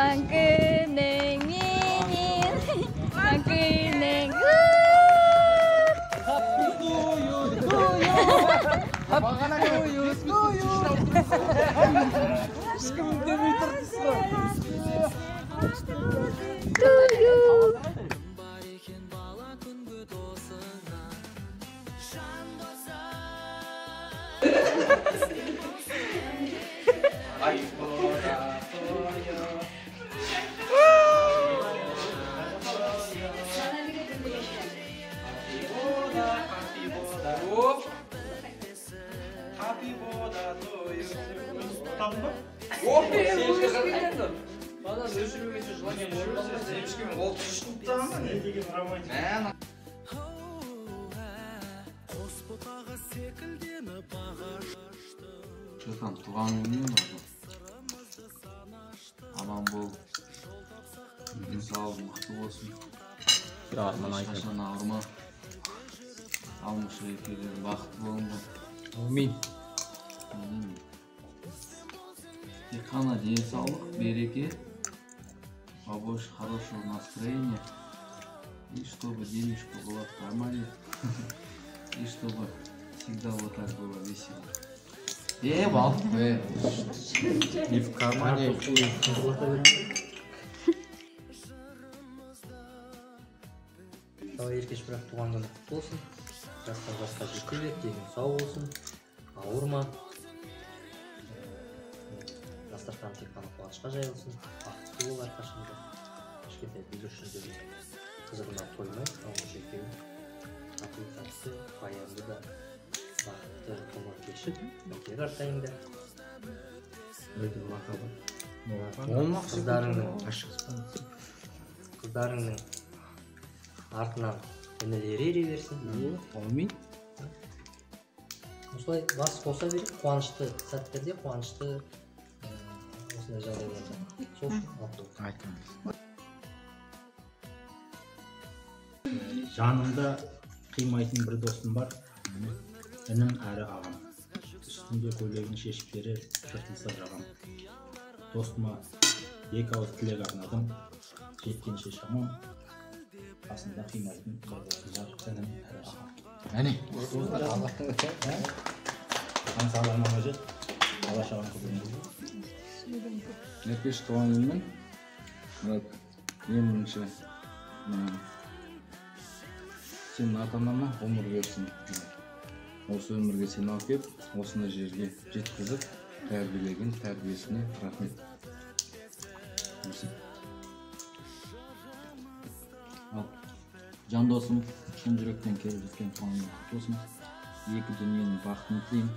Rangkening minin, rangkening Şuradan tuğan ünlüyor mu? Aman bol. Sağ ol, mutlu olsun. Şaşan ağırma. Almış renkleri, bakıtlı olma. Amin. Дихана, денсаулық, береке, побольше хорошего настроения, и чтобы денежка была в кармане, и чтобы всегда вот так было весело. Бал, И в кармане. Давай еркеш бірақ туған күні құтты болсын. Жастан жасқа жете бер, денің сау болсын, ауырма. Дастархан тек қана қуанышқа жайылсын, бақытты бол әрқашанда. Кішкентай бүлдіршіндердің қызығына тоймай, алғаш екеуі тату-тәтті, баянды да бақытты ғұмыр кешіп, бәтер артайыңдар. Öyle makabat. Қыздарыңның артынан інілері ере берсін. Amin. Осылай бас қоса беріп, қуанышты сәттерде, қуанышты осындай жағдайларда. Сол үшін алып Айтамыз. Жанымда қимайтын бір досым бар, інім әрі ағам. Үстінде көйлегін шешіп бере жыртылса жағам. Достыма екі ауыз тілек арнадым, жеткенше шамам. Қасында қимайтын бір досым бар, інім әрі ағам. Әне. Қан сағланама жет, ала шағам көбірін. Еркеш туған күнмен, ең бірінші сенің ата-анаңа ғұмыр берсін. Осы өмірге сені алып келіп, осындай жерге жеткізіп, тәрбиелеген тәрбиесіне рахмет. Ал жан досым, шын жүректен келіп жеткен туған күнің құтты болсын. Екі дүниенің бақытын тілеймін.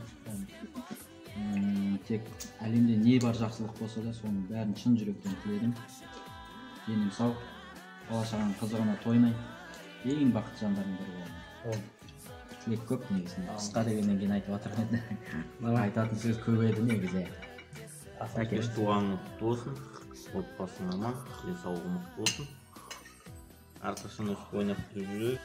Тек әлемде не бар жақсылық болса да, соның бәрін шын жүректен тіледім. Денің сау, бала-шағаның қызығына тоймай, ең бақытты жандардың бірі болдым. Тілек көп негізінде. Қысқа дегеннен кейін айтып отырған еді. Айтатын сөз көп еді негізі. Еркеш туған құтты болсын, отбасың аман, денсаулығың мықты болсын. Әрқашан өстіп ойнап жүріп жүрейік.